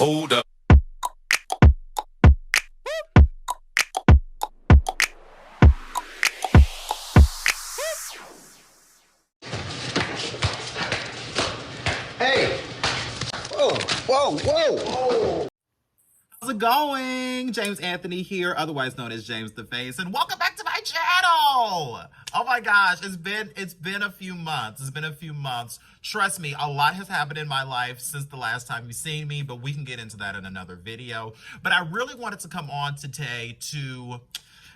Hold up. Hey! Whoa, whoa, whoa! How's it going? James Anthony here, otherwise known as JaymesTheFace, and welcome back to my channel! Oh my gosh, it's been a few months. It's been a few months. Trust me, a lot has happened in my life since the last time you've seen me, but we can get into that in another video. But I really wanted to come on today to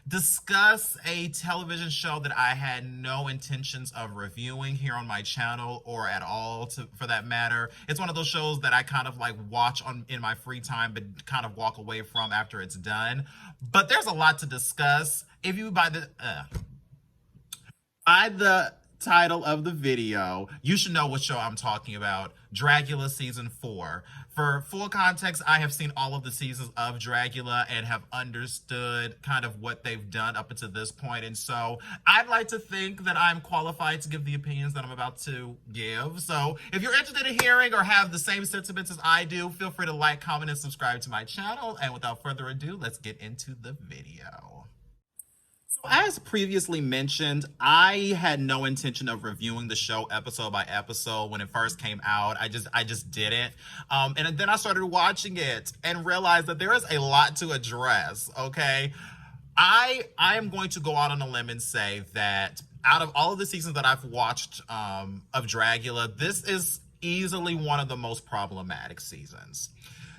discuss a television show that I had no intentions of reviewing here on my channel, or at all for that matter. It's one of those shows that I kind of like watch in my free time but kind of walk away from after it's done. But there's a lot to discuss. If you by the title of the video, you should know what show I'm talking about. Dragula season 4. For full context, I have seen all of the seasons of Dragula and have understood kind of what they've done up until this point. And so I'd like to think that I'm qualified to give the opinions that I'm about to give. So if you're interested in hearing or have the same sentiments as I do, feel free to like, comment, and subscribe to my channel. And without further ado, let's get into the video. As previously mentioned, I had no intention of reviewing the show episode by episode when it first came out. I just didn't. And then I started watching it and realized that there is a lot to address, okay? I am going to go out on a limb and say that out of all of the seasons that I've watched of Dragula, this is easily one of the most problematic seasons.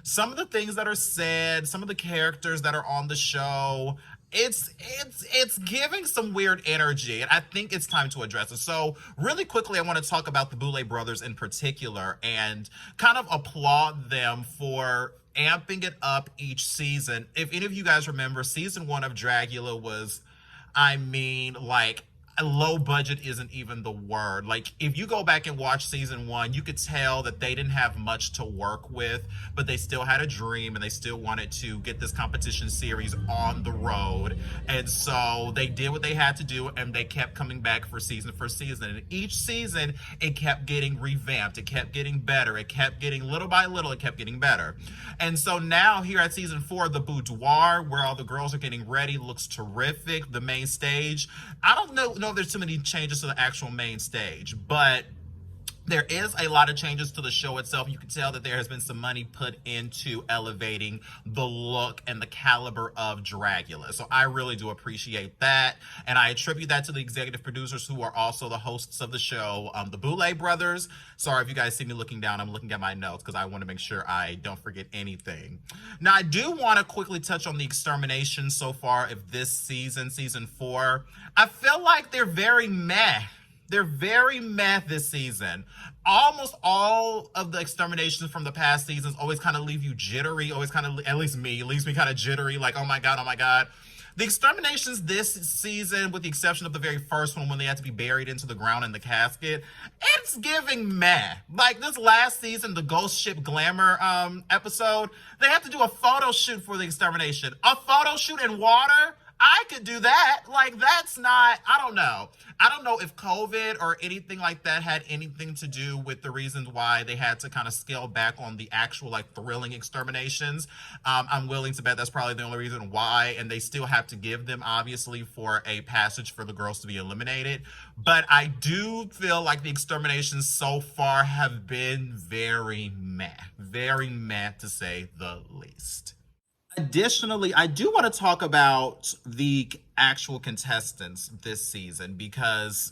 Some of the things that are said, some of the characters that are on the show, it's giving some weird energy, and I think it's time to address it. So really quickly, I want to talk about the Boulet brothers in particular and kind of applaud them for amping it up each season. If any of you guys remember, season 1 of Dragula was, I mean, like, low budget isn't even the word. Like, if you go back and watch season 1, you could tell that they didn't have much to work with, but they still had a dream and they still wanted to get this competition series on the road. And so they did what they had to do, and they kept coming back for season. And each season, it kept getting revamped. It kept getting better. It kept getting, little by little, it kept getting better. And so now here at season 4, the boudoir, where all the girls are getting ready, looks terrific. The main stage, I don't know if there's too many changes to the actual main stage, but there is a lot of changes to the show itself. You can tell that there has been some money put into elevating the look and the caliber of Dragula. So I really do appreciate that. And I attribute that to the executive producers, who are also the hosts of the show, the Boulet brothers. Sorry if you guys see me looking down. I'm looking at my notes because I want to make sure I don't forget anything. Now, I do want to quickly touch on the extermination so far of this season, season 4. I feel like they're very meh. They're very meh this season. Almost all of the exterminations from the past seasons always kind of leave you jittery, always kind of, at least me, leaves me kind of jittery, like, oh my God, oh my God. The exterminations this season, with the exception of the very first one when they had to be buried into the ground in the casket, it's giving meh. Like this last season, the Ghost Ship Glamour episode, they had to do a photo shoot for the extermination. A photo shoot in water? I could do that. Like, that's not, I don't know. I don't know if COVID or anything like that had anything to do with the reasons why they had to kind of scale back on the actual, like, thrilling exterminations. I'm willing to bet that's probably the only reason why, and they still have to give them, obviously, for a passage for the girls to be eliminated. But I do feel like the exterminations so far have been very meh, to say the least. Additionally, I do want to talk about the actual contestants this season, because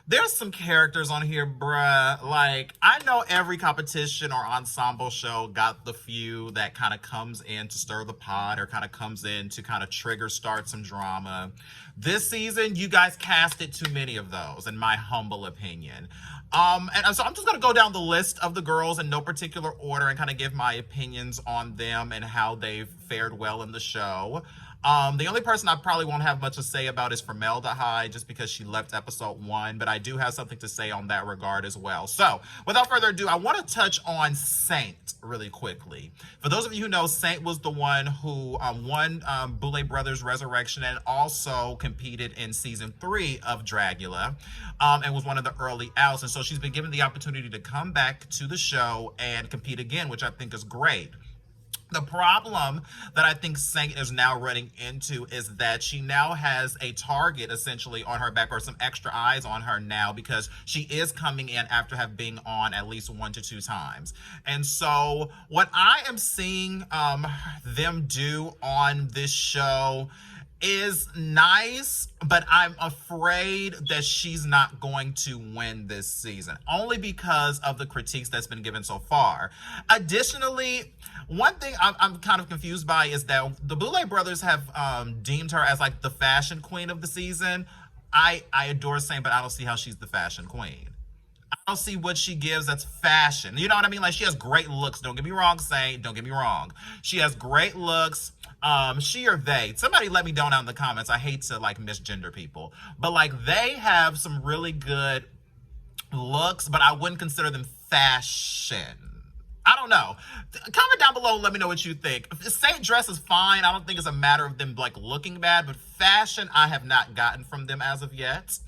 there's some characters on here, bruh. Like, I know every competition or ensemble show got the few that kind of comes in to stir the pot, or kind of comes in to kind of start some drama. This season, you guys casted too many of those, in my humble opinion. And so I'm just going to go down the list of the girls in no particular order and kind of give my opinions on them and how they've fared well in the show. The only person I probably won't have much to say about is formaldehyde, just because she left episode 1, but I do have something to say on that regard as well. So without further ado, I want to touch on Saint really quickly. For those of you who know, Saint was the one who won Boulet Brothers Resurrection and also competed in season 3 of Dragula, and was one of the early outs. And so she's been given the opportunity to come back to the show and compete again, which I think is great. The problem that I think Saint is now running into is that she now has a target essentially on her back, or some extra eyes on her now, because she is coming in after have been on at least 1 to 2 times. And so what I am seeing them do on this show is nice, but I'm afraid that she's not going to win this season, only because of the critiques that's been given so far. Additionally, one thing I'm kind of confused by is that the Boulay brothers have deemed her as like the fashion queen of the season. I adore Saint, but I don't see how she's the fashion queen. I don't see what she gives that's fashion. You know what I mean? Like, she has great looks. Don't get me wrong, Saint. Don't get me wrong. She has great looks. She or they, somebody let me know down in the comments. I hate to like misgender people, but like, they have some really good looks, but I wouldn't consider them fashion. I don't know. Comment down below and let me know what you think. Saint dress is fine. I don't think it's a matter of them like looking bad, but fashion I have not gotten from them as of yet.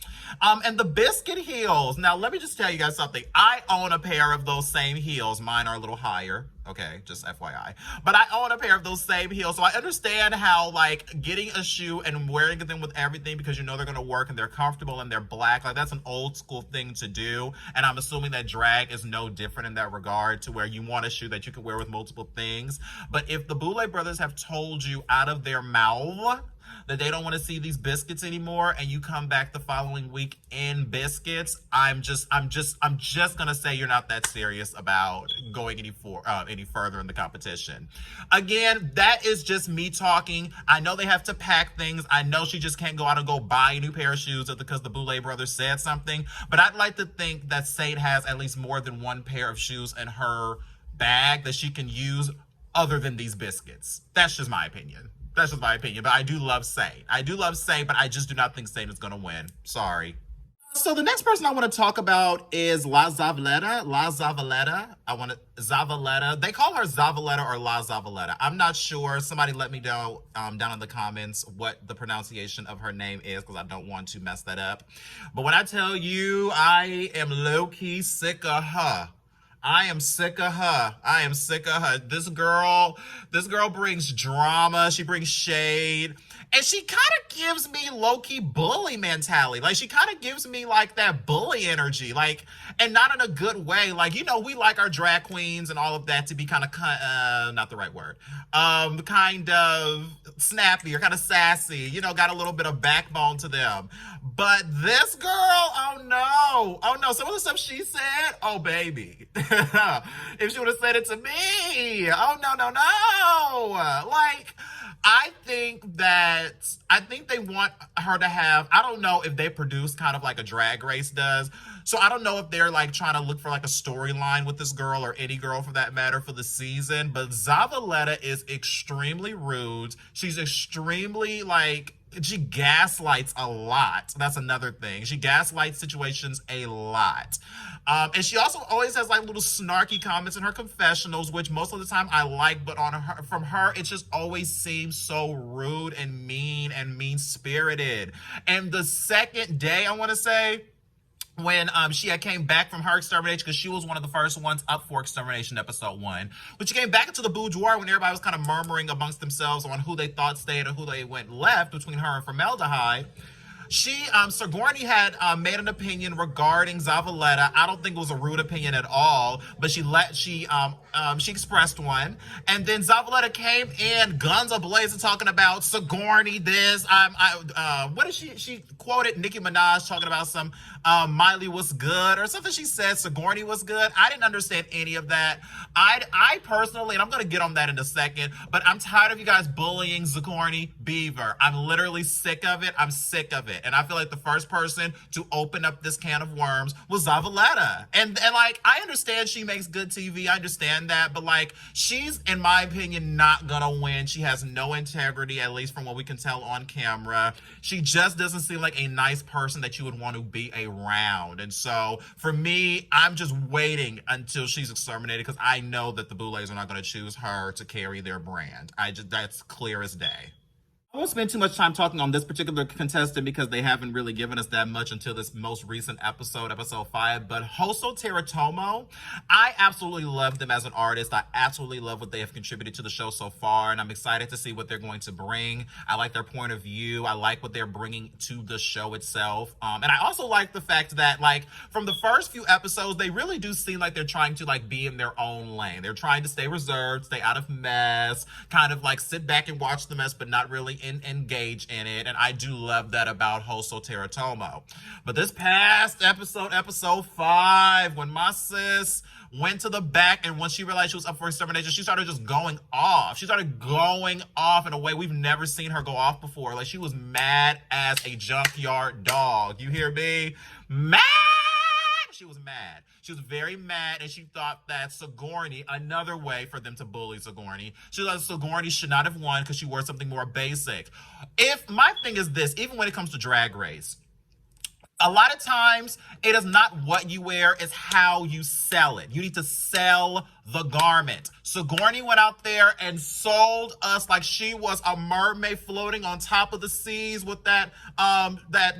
And the biscuit heels. Now, let me just tell you guys something. I own a pair of those same heels. Mine are a little higher. Okay, just FYI. But I own a pair of those same heels, so I understand how like getting a shoe and wearing them with everything because you know they're gonna work and they're comfortable and they're black, like that's an old school thing to do. And I'm assuming that drag is no different in that regard, to where you want a shoe that you can wear with multiple things. But if the Boulay brothers have told you out of their mouth that they don't want to see these biscuits anymore, and you come back the following week in biscuits, I'm just gonna say you're not that serious about going any further in the competition. Again, that is just me talking. I know they have to pack things. I know she just can't go out and go buy a new pair of shoes because the Boulay brothers said something. But I'd like to think that Saint has at least more than one pair of shoes in her bag that she can use other than these biscuits. That's just my opinion. That's just my opinion, but I do love Saint. I do love Saint, but I just do not think Saint is going to win. Sorry. So the next person I want to talk about is La Zavaletta. Zavaletta. They call her Zavaletta or La Zavaletta. I'm not sure. Somebody let me know down in the comments what the pronunciation of her name is, because I don't want to mess that up. But when I tell you, I am low-key sick of her. I am sick of her. I am sick of her. This girl brings drama. She brings shade. And she kind of gives me low-key bully mentality. Like, she kind of gives me, like, that bully energy. Like, and not in a good way. Like, you know, we like our drag queens and all of that to be kind of, not the right word, kind of snappy or kind of sassy. You know, got a little bit of backbone to them. But this girl, oh no. Oh no, some of the stuff she said, oh baby. If she would have said it to me, oh no. Like, I think they want her to have, I don't know if they produce kind of like a Drag Race does. So I don't know if they're like trying to look for like a storyline with this girl, or any girl for that matter, for the season. But Zavaletta is extremely rude. She's extremely like, she gaslights a lot. That's another thing. She gaslights situations a lot. And she also always has like little snarky comments in her confessionals, which most of the time I like, but from her, it just always seems so rude and mean-spirited. And the second day, I want to say, when she had came back from her extermination, because she was one of the first ones up for extermination episode 1. But she came back into the boudoir when everybody was kind of murmuring amongst themselves on who they thought stayed and who they went left between her and formaldehyde. Sigourney had made an opinion regarding Zavaletta. I don't think it was a rude opinion at all, but she expressed one. And then Zavaletta came in guns a-blazing talking about Sigourney this. What did she quoted Nicki Minaj talking about some Miley was good or something. She said Sigourney was good. I didn't understand any of that. I personally, and I'm going to get on that in a second, but I'm tired of you guys bullying Sigourney Beaver. I'm literally sick of it. I'm sick of it. And I feel like the first person to open up this can of worms was Zavaletta. And like, I understand she makes good TV. I understand that. But like, she's, in my opinion, not going to win. She has no integrity, at least from what we can tell on camera. She just doesn't seem like a nice person that you would want to be around. And so for me, I'm just waiting until she's exterminated, because I know that the Boulets are not going to choose her to carry their brand. That's clear as day. I won't spend too much time talking on this particular contestant because they haven't really given us that much until this most recent episode, episode 5. But Hoso Teratomo, I absolutely love them as an artist. I absolutely love what they have contributed to the show so far, and I'm excited to see what they're going to bring. I like their point of view. I like what they're bringing to the show itself. And I also like the fact that, like, from the first few episodes, they really do seem like they're trying to, like, be in their own lane. They're trying to stay reserved, stay out of mess, kind of, like, sit back and watch the mess, but not really engage in it, and I do love that about Hoso Teratomo. But this past episode, episode 5, when my sis went to the back, and when she realized she was up for extermination, she started just going off. She started going off in a way we've never seen her go off before. Like, she was mad as a junkyard dog. You hear me? Mad! She was mad. She was very mad, and she thought that Sigourney, another way for them to bully Sigourney, she thought Sigourney should not have won because she wore something more basic. If my thing is this, even when it comes to Drag Race, a lot of times it is not what you wear, it's how you sell it. You need to sell the garment. Sigourney went out there and sold us like she was a mermaid floating on top of the seas with that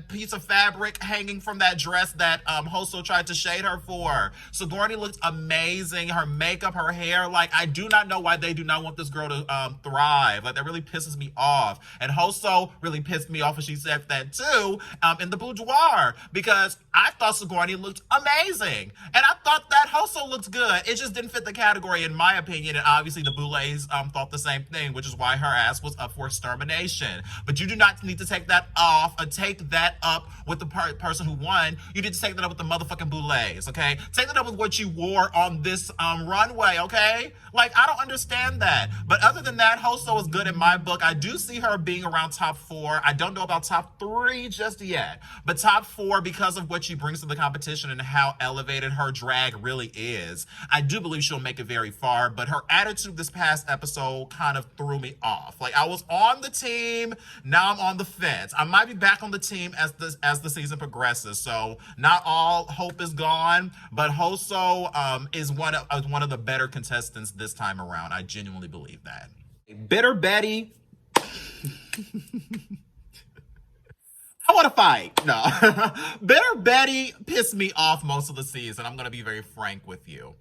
piece of fabric hanging from that dress that Hoso tried to shade her for. Sigourney looked amazing. Her makeup, her hair, like, I do not know why they do not want this girl to thrive. Like, that really pisses me off. And Hoso really pissed me off when she said that too in the boudoir, because I thought Sigourney looked amazing. And I thought that Hoso looked good. It just didn't fit the category, in my opinion, and obviously the Boulets thought the same thing, which is why her ass was up for extermination. But you do not need to take that off or take that up with the person who won. You need to take that up with the motherfucking Boulets, okay? Take that up with what you wore on this runway, okay? Like, I don't understand that. But other than that, Hoso is good in my book. I do see her being around top 4. I don't know about top 3 just yet, but top 4 because of what she brings to the competition and how elevated her drag really is. I do believe she'll make it very far, but her attitude this past episode kind of threw me off. Like, I was on the team, now I'm on the fence. I might be back on the team as the season progresses, so not all hope is gone, but Hoso is one of the better contestants this time around. I genuinely believe that. Bitter Betty. I want to fight. No. Bitter Betty pissed me off most of the season. I'm going to be very frank with you.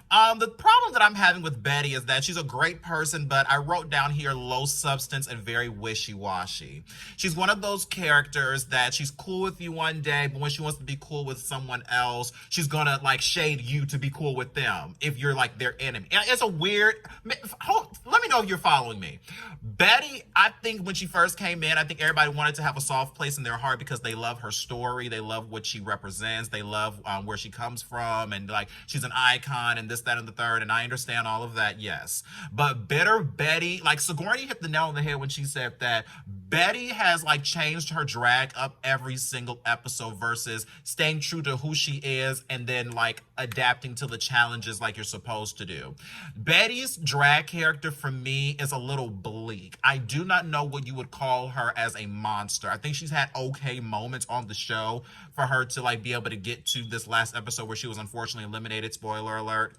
The problem that I'm having with Betty is that she's a great person, but I wrote down here low substance and very wishy-washy. She's one of those characters that she's cool with you one day, but when she wants to be cool with someone else, she's going to, like, shade you to be cool with them if you're, like, their enemy. It's a weird... Let me know if you're following me. Betty, I think when she first came in, I think everybody wanted to have a soft place in their heart because they love her story, they love what she represents, they love where she comes from, and, like, she's an icon and this, that, and the third, and I understand all of that, yes. But Bitter Betty, like, Sigourney hit the nail on the head when she said that Betty has, like, changed her drag up every single episode versus staying true to who she is and then, like, adapting to the challenges like you're supposed to do. Betty's drag character for me is a little bleak. I do not know what you would call her as a monster. I think she's had okay moments on the show for her to, like, be able to get to this last episode where she was unfortunately eliminated, spoiler alert.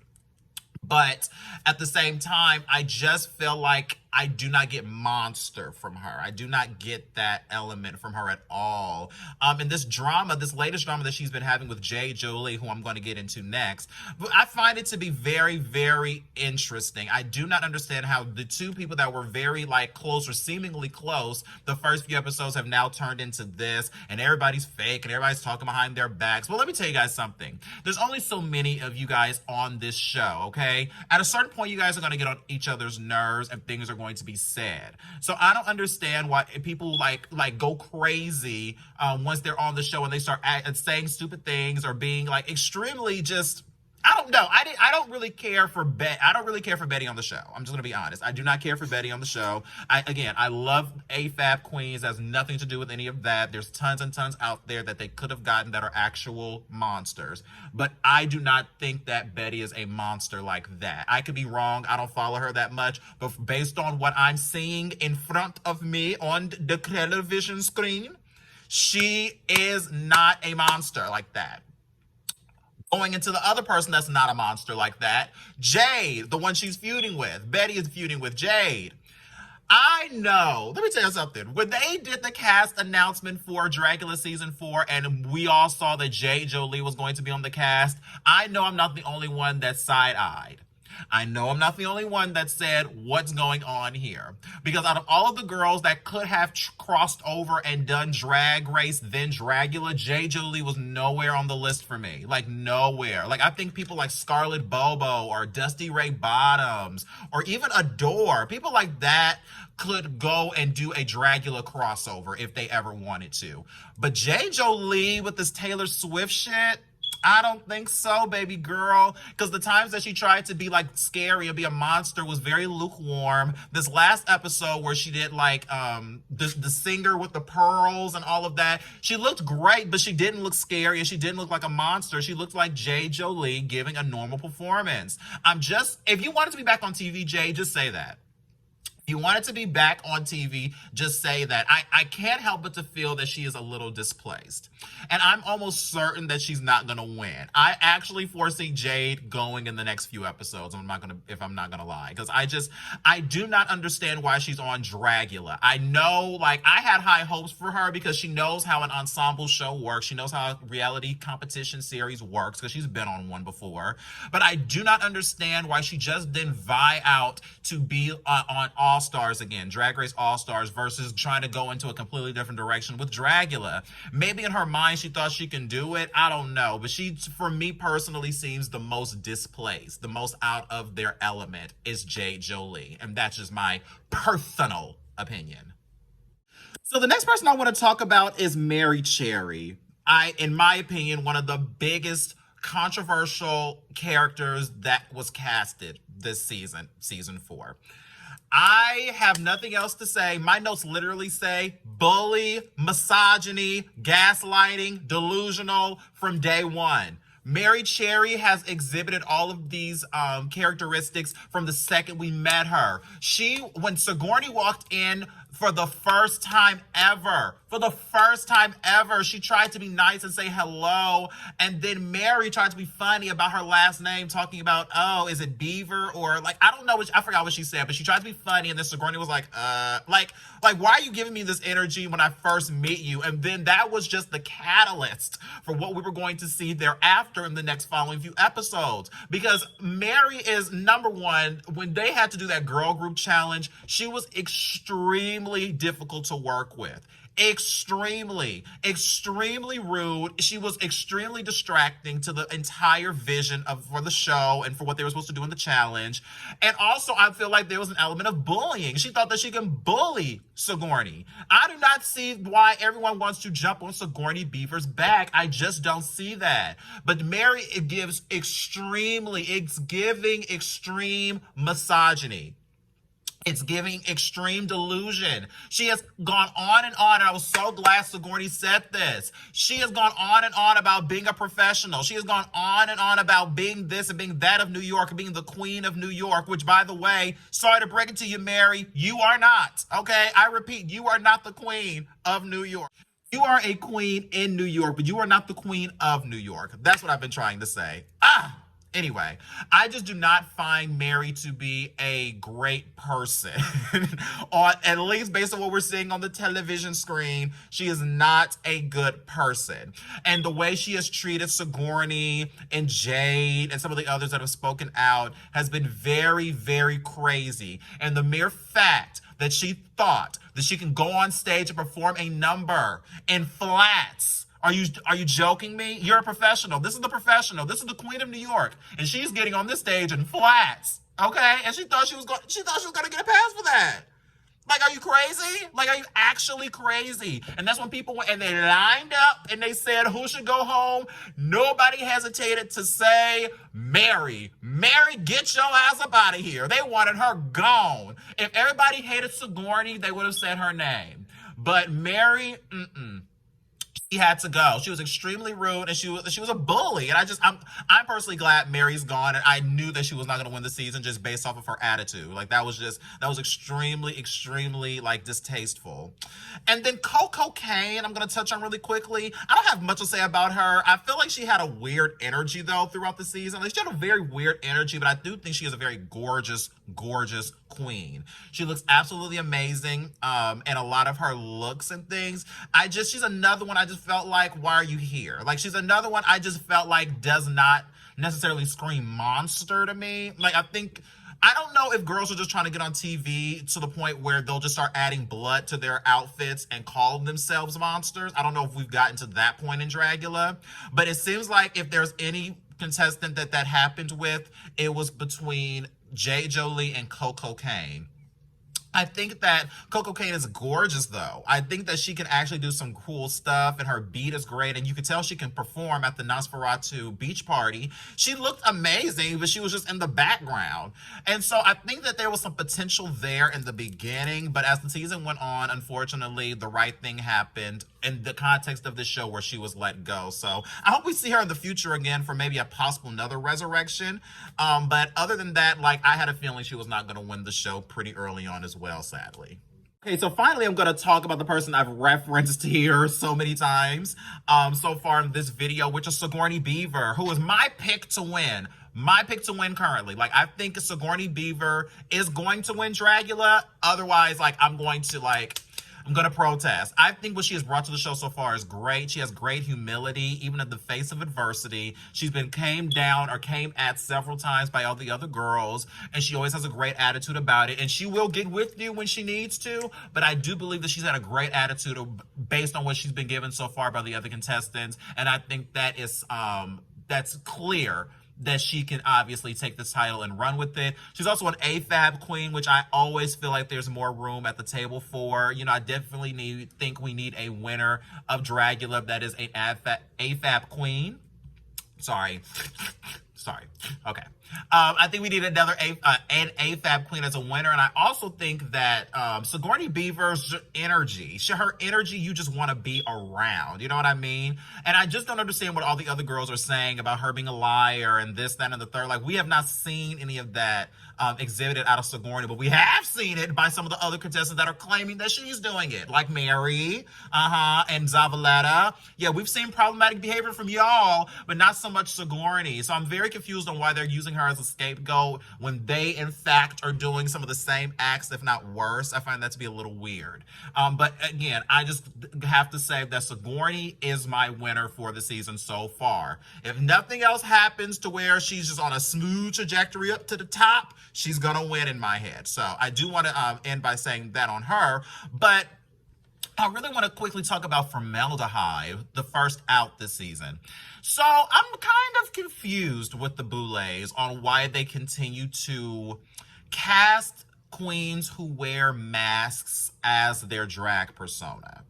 But at the same time, I just feel like I do not get monster from her. I do not get that element from her at all. And this drama, this latest drama that she's been having with Jade, who I'm going to get into next, but I find it to be very, very interesting. I do not understand how the two people that were very, like, close or seemingly close, the first few episodes have now turned into this, and everybody's fake, and everybody's talking behind their backs. Well, let me tell you guys something. There's only so many of you guys on this show, okay? At a certain point, you guys are going to get on each other's nerves, and things are going to be said. So I don't understand why people like go crazy once they're on the show and they start saying stupid things or being, like, extremely just... I don't know. I don't really care for Betty on the show. I'm just gonna be honest. I do not care for Betty on the show. I love AFAB queens. It has nothing to do with any of that. There's tons and tons out there that they could have gotten that are actual monsters. But I do not think that Betty is a monster like that. I could be wrong. I don't follow her that much. But based on what I'm seeing in front of me on the television screen, she is not a monster like that. Going into the other person that's not a monster like that, Jade, the one she's feuding with. Betty is feuding with Jade. I know. Let me tell you something. When they did the cast announcement for Dragula season 4 and we all saw that Jolie was going to be on the cast, I know I'm not the only one that side-eyed. I know I'm not the only one that said, what's going on here? Because out of all of the girls that could have crossed over and done Drag Race, then Dragula, Jolie was nowhere on the list for me. Like, nowhere. Like, I think people like Scarlett Bobo or Dusty Ray Bottoms or even Adore, people like that could go and do a Dragula crossover if they ever wanted to. But Jolie with this Taylor Swift shit, I don't think so, baby girl. Because the times that she tried to be like scary and be a monster was very lukewarm. This last episode where she did like the singer with the pearls and all of that, she looked great, but she didn't look scary and she didn't look like a monster. She looked like Jolie giving a normal performance. If you wanted to be back on TV, Jade, just say that. If you wanted to be back on TV, just say that. I can't help but to feel that she is a little displaced. And I'm almost certain that she's not going to win. I actually foresee Jade going in the next few episodes, if I'm not going to lie. Because I do not understand why she's on Dragula. I know, like, I had high hopes for her because she knows how an ensemble show works. She knows how a reality competition series works because she's been on one before. But I do not understand why she just didn't vie out to be on All-Stars again, Drag Race All-Stars, versus trying to go into a completely different direction with Dragula. Maybe in her mind she thought she can do it. I don't know. But she, for me personally, seems the most displaced, the most out of their element is Jolie. And that's just my personal opinion. So the next person I want to talk about is Mary Cherry. In my opinion, one of the biggest controversial characters that was casted this season 4. I have nothing else to say. My notes literally say bully, misogyny, gaslighting, delusional from day one. Mary Cherry has exhibited all of these characteristics from the second we met her. When Sigourney walked in for the first time ever, she tried to be nice and say hello. And then Mary tried to be funny about her last name, talking about, oh, is it Beaver? Or like, I don't know, I forgot what she said, but she tried to be funny. And then Sigourney was like, why are you giving me this energy when I first meet you? And then that was just the catalyst for what we were going to see thereafter in the next following few episodes. Because Mary is, number one, when they had to do that girl group challenge, she was extremely difficult to work with. Extremely rude. She was extremely distracting to the entire vision for the show and for what they were supposed to do in the challenge. And also, I feel like there was an element of bullying. She thought that she can bully Sigourney. I do not see why everyone wants to jump on Sigourney Beaver's back. I just don't see that. But Mary, it's giving extreme misogyny. It's giving extreme delusion. She has gone on and on, and I was so glad Sigourney said this. She has gone on and on about being a professional. She has gone on and on about being this and being that of New York, being the queen of New York, which, by the way, sorry to break it to you, Mary, you are not, okay? I repeat, you are not the queen of New York. You are a queen in New York, but you are not the queen of New York. That's what I've been trying to say. Anyway, I just do not find Mary to be a great person. At least based on what we're seeing on the television screen, she is not a good person. And the way she has treated Sigourney and Jade and some of the others that have spoken out has been very, very crazy. And the mere fact that she thought that she can go on stage and perform a number in flats. Are you joking me? You're a professional. This is the professional. This is the queen of New York. And she's getting on this stage in flats. Okay? And she thought she was going to get a pass for that. Like, are you crazy? Like, are you actually crazy? And that's when people went and they lined up and they said, who should go home? Nobody hesitated to say, Mary. Mary, get your ass up out of here. They wanted her gone. If everybody hated Sigourney, they would have said her name. But Mary, He had to go. She was extremely rude, and she was a bully. And I'm personally glad Mary's gone, and I knew that she was not going to win the season just based off of her attitude. Like that was extremely like distasteful. And then Coco Kane, I'm going to touch on really quickly. I don't have much to say about her. I feel like she had a weird energy though throughout the season. Like she had a very weird energy, but I do think she is a very gorgeous queen. She looks absolutely amazing, and a lot of her looks and things. She's another one I just felt like, why are you here? Like she's another one I just felt like does not necessarily scream monster to me. Like I don't know if girls are just trying to get on TV to the point where they'll just start adding blood to their outfits and call themselves monsters. I don't know if we've gotten to that point in Dragula, but it seems like if there's any contestant that happened with, it was between Jade Jolie and Coco Kane. I think that Coco Kane is gorgeous, though. I think that she can actually do some cool stuff, and her beat is great, and you can tell she can perform at the Nosferatu beach party. She looked amazing, but she was just in the background. And so I think that there was some potential there in the beginning, but as the season went on, unfortunately, the right thing happened in the context of this show where she was let go. So I hope we see her in the future again for maybe a possible another resurrection. But other than that, like I had a feeling she was not going to win the show pretty early on as well, sadly. Okay, so finally I'm going to talk about the person I've referenced here so many times so far in this video, which is Sigourney Beaver, who is my pick to win. My pick to win currently. Like, I think Sigourney Beaver is going to win Dragula. Otherwise, like, I'm going to protest. I think what she has brought to the show so far is great. She has great humility, even in the face of adversity. She's been came down or came at several times by all the other girls, and she always has a great attitude about it. And she will get with you when she needs to, but I do believe that she's had a great attitude based on what she's been given so far by the other contestants, and I think that is that's clear that she can obviously take this title and run with it. She's also an AFAB queen, which I always feel like there's more room at the table for. You know, I definitely think we need a winner of Dragula that is an AFAB queen. Sorry. Okay. I think we need another an AFAB queen as a winner. And I also think that Sigourney Beaver's energy, her energy, you just want to be around. You know what I mean? And I just don't understand what all the other girls are saying about her being a liar and this, that, and the third. Like, we have not seen any of that exhibited out of Sigourney, but we have seen it by some of the other contestants that are claiming that she's doing it, like Mary, and Zavaletta. Yeah, we've seen problematic behavior from y'all, but not so much Sigourney. So I'm very confused on why they're using her as a scapegoat when they, in fact, are doing some of the same acts, if not worse. I find that to be a little weird. But again, I just have to say that Sigourney is my winner for the season so far. If nothing else happens to where she's just on a smooth trajectory up to the top, she's gonna win in my head. So I do want to end by saying that on her, but I really want to quickly talk about formaldehyde, the first out this season. So I'm kind of confused with the Boulets on why they continue to cast queens who wear masks as their drag persona.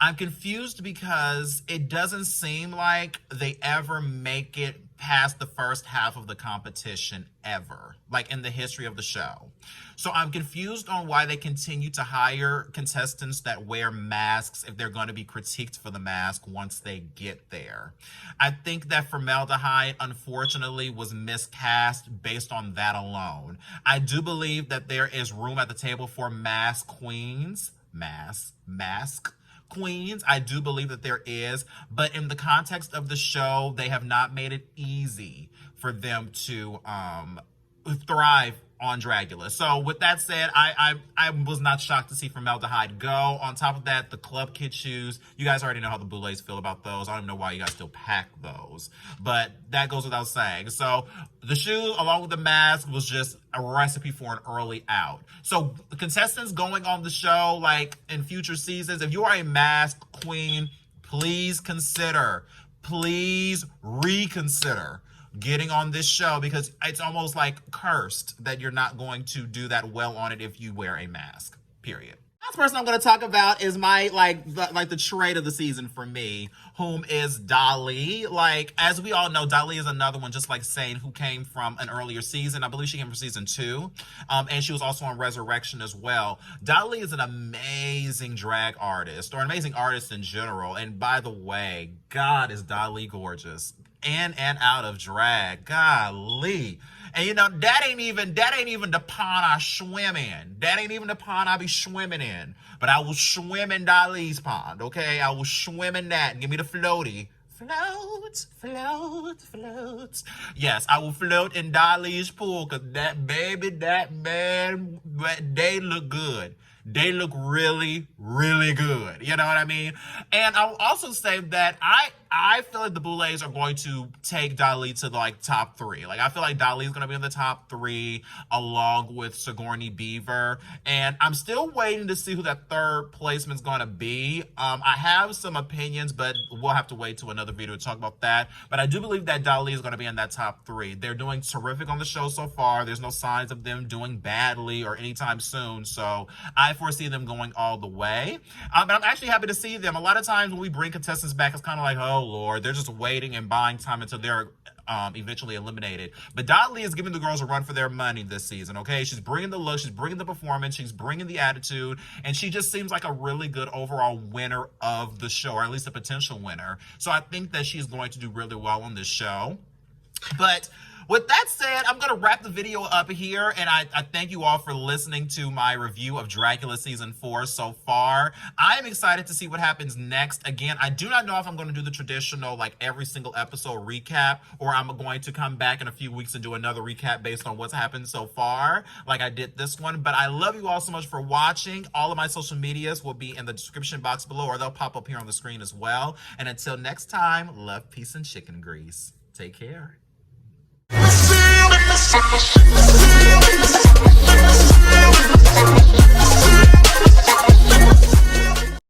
I'm confused because it doesn't seem like they ever make it past the first half of the competition ever, like in the history of the show. So I'm confused on why they continue to hire contestants that wear masks if they're going to be critiqued for the mask once they get there. I think that formaldehyde, unfortunately, was miscast based on that alone. I do believe that there is room at the table for mask queens, mask queens. I do believe that there is, but in the context of the show, they have not made it easy for them to thrive on Dragula. So with that said, I was not shocked to see formaldehyde go. On top of that, the club kid shoes, you guys already know how the Boulets feel about those. I don't even know why you guys still pack those, but that goes without saying. So the shoes along with the mask was just a recipe for an early out. So the contestants going on the show, like in future seasons, if you are a mask queen, please reconsider getting on this show, because it's almost like cursed that you're not going to do that well on it if you wear a mask, period. Last person I'm going to talk about is my the trade of the season for me, whom is Dolly. Like, as we all know, Dolly is another one, just like Sane, who came from an earlier season. I believe she came from season 2, and she was also on Resurrection as well. Dolly is an amazing drag artist, or an amazing artist in general. And by the way, God, is Dolly gorgeous in and out of drag. Golly. And you know, that ain't even the pond I swim in. That ain't even the pond I be swimming in. But I will swim in Dolly's pond, okay? I will swim in that. Give me the floaty. Float, float, float. Yes, I will float in Dolly's pool, because that baby, that man, they look good. They look really, really good. You know what I mean? And I'll also say that I feel like the Boulets are going to take Dolly to like top 3. Like, I feel like Dolly is going to be in the top 3 along with Sigourney Beaver. And I'm still waiting to see who that third placement is going to be. I have some opinions, but we'll have to wait to another video to talk about that. But I do believe that Dolly is going to be in that top 3. They're doing terrific on the show so far. There's no signs of them doing badly or anytime soon. So I foresee them going all the way. But I'm actually happy to see them. A lot of times when we bring contestants back, it's kind of like, oh Lord, they're just waiting and buying time until they're eventually eliminated. But Dolly is giving the girls a run for their money this season, okay? She's bringing the look, she's bringing the performance, she's bringing the attitude, and she just seems like a really good overall winner of the show, or at least a potential winner. So I think that she's going to do really well on this show. But with that said, I'm going to wrap the video up here, and I thank you all for listening to my review of Dragula Season 4 so far. I'm excited to see what happens next. Again, I do not know if I'm going to do the traditional, like, every single episode recap, or I'm going to come back in a few weeks and do another recap based on what's happened so far, like I did this one. But I love you all so much for watching. All of my social medias will be in the description box below, or they'll pop up here on the screen as well. And until next time, love, peace, and chicken grease. Take care.